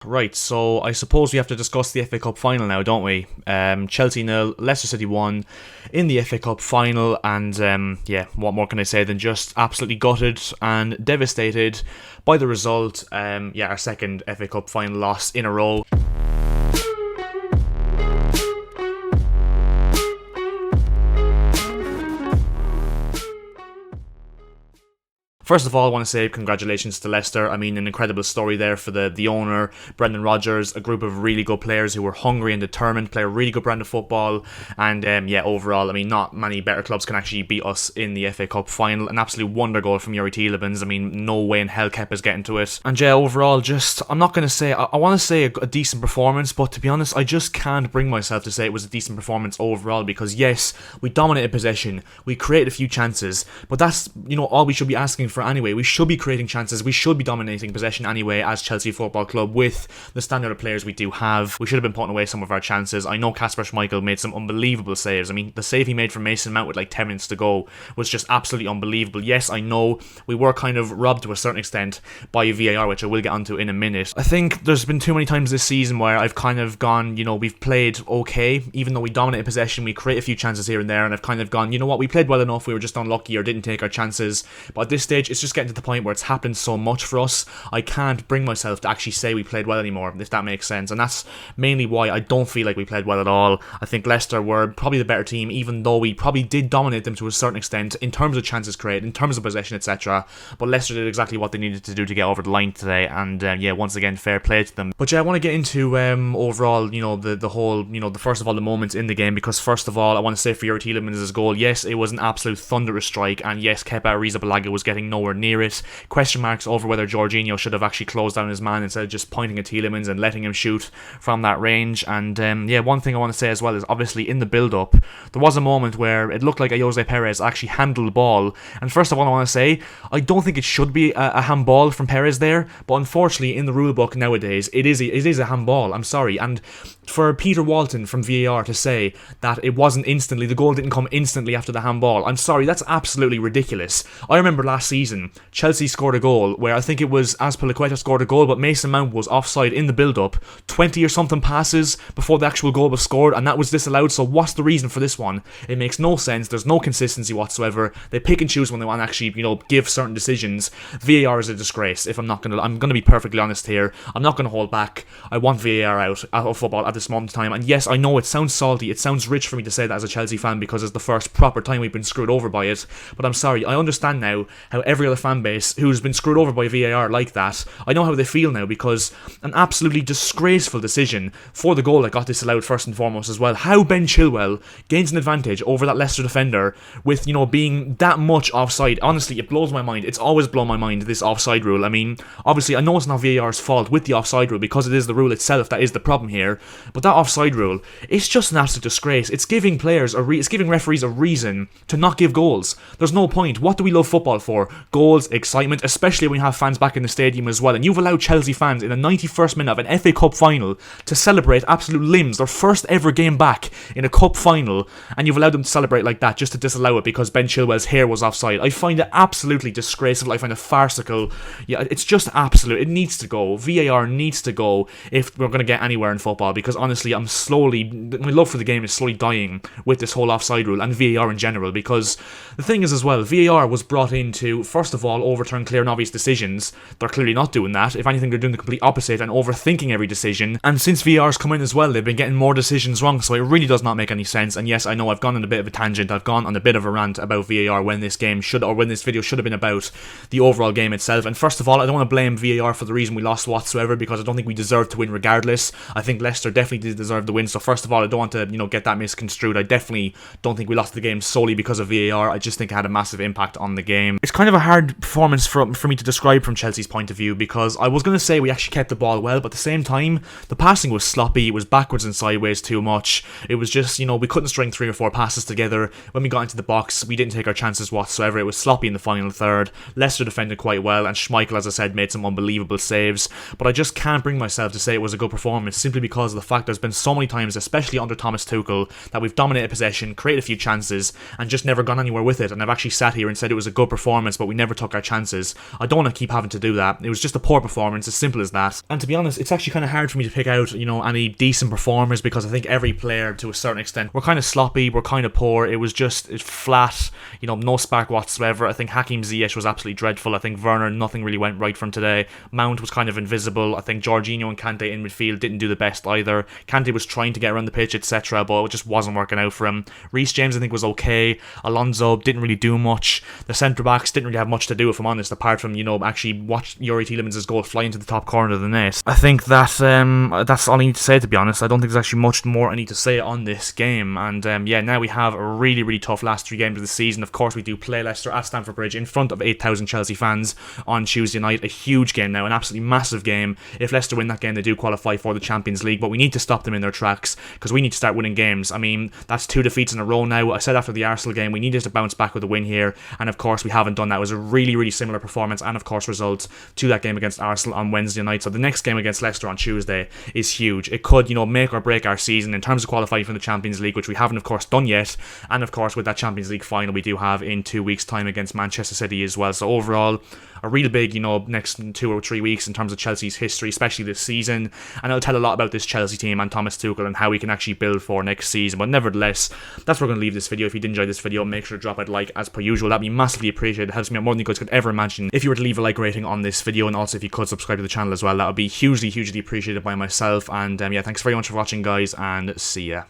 Right, so I suppose we have to discuss the FA Cup final now, don't we? Chelsea 0, Leicester City 1 in the FA Cup final, and yeah, what more can I say than just absolutely gutted and devastated by the result. Yeah, our second FA Cup final loss in a row. First of all, I want to say congratulations to Leicester. I mean, an incredible story there for the owner, Brendan Rodgers, a group of really good players who were hungry and determined, play a really good brand of football, and yeah, overall, I mean, not many better clubs can actually beat us in the FA Cup final. An absolute wonder goal from Yuri Tielemans. I mean, no way in hell Kepa's getting to it. And yeah, overall, just, I'm not going to say, I want to say a decent performance, but to be honest, I just can't bring myself to say it was a decent performance overall, because yes, we dominated possession, we created a few chances, but that's, all we should be asking for anyway. We should be creating chances, we should be dominating possession anyway as Chelsea Football Club with the standard of players we do have. We should have been putting away some of our chances. I know Kasper Schmeichel made some unbelievable saves. I mean, the save he made from Mason Mount with like 10 minutes to go was just absolutely unbelievable. Yes, I know we were kind of robbed to a certain extent by VAR, which I will get onto in a minute. I think there's been too many times this season where I've kind of gone, we've played okay, even though we dominated possession, we create a few chances here and there, and I've kind of gone, we played well enough, we were just unlucky or didn't take our chances. But at this stage, it's just getting to the point where it's happened so much for us, I can't bring myself to actually say we played well anymore, if that makes sense. And that's mainly why I don't feel like we played well at all. I think Leicester were probably the better team, even though we probably did dominate them to a certain extent in terms of chances created, in terms of possession, etc. But Leicester did exactly what they needed to do to get over the line today, and yeah, once again, fair play to them. But yeah, I want to get into overall, the whole, first of all, the moments in the game, because first of all, I want to say for Yuri Tielemans' goal, yes, it was an absolute thunderous strike, and yes, Kepa Arrizabalaga was getting nowhere near it. Question marks over whether Jorginho should have actually closed down his man instead of just pointing at Tielemans and letting him shoot from that range. And yeah, one thing I want to say as well is obviously in the build-up, there was a moment where it looked like Jose Perez actually handled the ball. And first of all, I want to say, I don't think it should be a handball from Perez there, but unfortunately in the rulebook nowadays, it is a handball. I'm sorry. And for Peter Walton from VAR to say that it wasn't instantly, the goal didn't come instantly after the handball, I'm sorry, that's absolutely ridiculous. I remember last season, Chelsea scored a goal where I think it was Azpilicueta scored a goal, but Mason Mount was offside in the build-up, 20 or something passes before the actual goal was scored, and that was disallowed. So what's the reason for this one? It makes no sense. There's no consistency whatsoever. They pick and choose when they want to actually, give certain decisions. VAR is a disgrace. I'm going to be perfectly honest here. I'm not going to hold back. I want VAR out of football at this moment in time. And yes, I know it sounds salty. It sounds rich for me to say that as a Chelsea fan, because it's the first proper time we've been screwed over by it. But I'm sorry. I understand now how every other fan base who's been screwed over by VAR like that, I know how they feel now, because an absolutely disgraceful decision for the goal that got disallowed first and foremost as well. How Ben Chilwell gains an advantage over that Leicester defender with, being that much offside. Honestly, it blows my mind. It's always blown my mind, this offside rule. I mean, obviously, I know it's not VAR's fault with the offside rule, because it is the rule itself that is the problem here, but that offside rule, it's just an absolute disgrace. It's giving players it's giving referees a reason to not give goals. There's no point. What do we love football for? Goals, excitement, especially when you have fans back in the stadium as well, and you've allowed Chelsea fans in the 91st minute of an FA Cup final to celebrate absolute limbs, their first ever game back in a cup final, and you've allowed them to celebrate like that just to disallow it because Ben Chilwell's hair was offside. I find it absolutely disgraceful. I find it farcical. Yeah, it's just absolute. It needs to go. VAR needs to go if we're going to get anywhere in football, because honestly, my love for the game is slowly dying with this whole offside rule and VAR in general, because the thing is as well, VAR was brought in to, first of all, overturn clear and obvious decisions. They're clearly not doing that. If anything, they're doing the complete opposite and overthinking every decision. And since VAR's come in as well, they've been getting more decisions wrong, so it really does not make any sense. And yes, I know I've gone on a bit of a tangent. I've gone on a bit of a rant about VAR when this video should have been about the overall game itself. And first of all, I don't want to blame VAR for the reason we lost whatsoever, because I don't think we deserved to win regardless. I think Leicester definitely did deserve the win. So first of all, I don't want to, get that misconstrued. I definitely don't think we lost the game solely because of VAR. I just think it had a massive impact on the game. It's kind of a hard performance for me to describe from Chelsea's point of view, because I was going to say we actually kept the ball well, but at the same time, the passing was sloppy. It was backwards and sideways too much. It was just, we couldn't string 3 or 4 passes together. When we got into the box, we didn't take our chances whatsoever. It was sloppy in the final third. Leicester defended quite well, and Schmeichel, as I said, made some unbelievable saves. But I just can't bring myself to say it was a good performance, simply because of the fact there's been so many times, especially under Thomas Tuchel, that we've dominated possession, created a few chances, and just never gone anywhere with it. And I've actually sat here and said it was a good performance, but we never took our chances. I don't want to keep having to do that. It was just a poor performance, as simple as that. And to be honest, it's actually kind of hard for me to pick out, any decent performers, because I think every player, to a certain extent, were kind of sloppy, were kind of poor. It was just flat, no spark whatsoever. I think Hakim Ziyech was absolutely dreadful. I think Werner, nothing really went right from today. Mount was kind of invisible. I think Jorginho and Kante in midfield didn't do the best either. Kante was trying to get around the pitch, etc., but it just wasn't working out for him. Reece James, I think, was okay. Alonso didn't really do much. The centre-backs didn't really have much to do, if I'm honest, apart from, actually watch Yuri Tielemans' goal fly into the top corner of the net. I think that's all I need to say, to be honest. I don't think there's actually much more I need to say on this game. And now we have a really, really tough last 3 games of the season. Of course, we do play Leicester at Stamford Bridge in front of 8,000 Chelsea fans on Tuesday night. A huge game now, an absolutely massive game. If Leicester win that game, they do qualify for the Champions League, but we need to stop them in their tracks, because we need to start winning games. I mean, that's 2 defeats in a row now. I said after the Arsenal game, we needed to bounce back with a win here, and of course we haven't done that. It was a really, really similar performance and of course results to that game against Arsenal on Wednesday night. So the next game against Leicester on Tuesday is huge. It could, make or break our season in terms of qualifying for the Champions League, which we haven't of course done yet, and of course with that Champions League final we do have in 2 weeks' time against Manchester City as well. So overall, a real big, next 2 or 3 weeks in terms of Chelsea's history, especially this season, and it'll tell a lot about this Chelsea team and Thomas Tuchel and how we can actually build for next season. But nevertheless, that's where we're going to leave this video. If you did enjoy this video, make sure to drop a like as per usual. That'd be massively appreciated. It helps me out more than you guys could ever imagine if you were to leave a like rating on this video, and also if you could subscribe to the channel as well. That would be hugely, hugely appreciated by myself. And thanks very much for watching, guys, and see ya.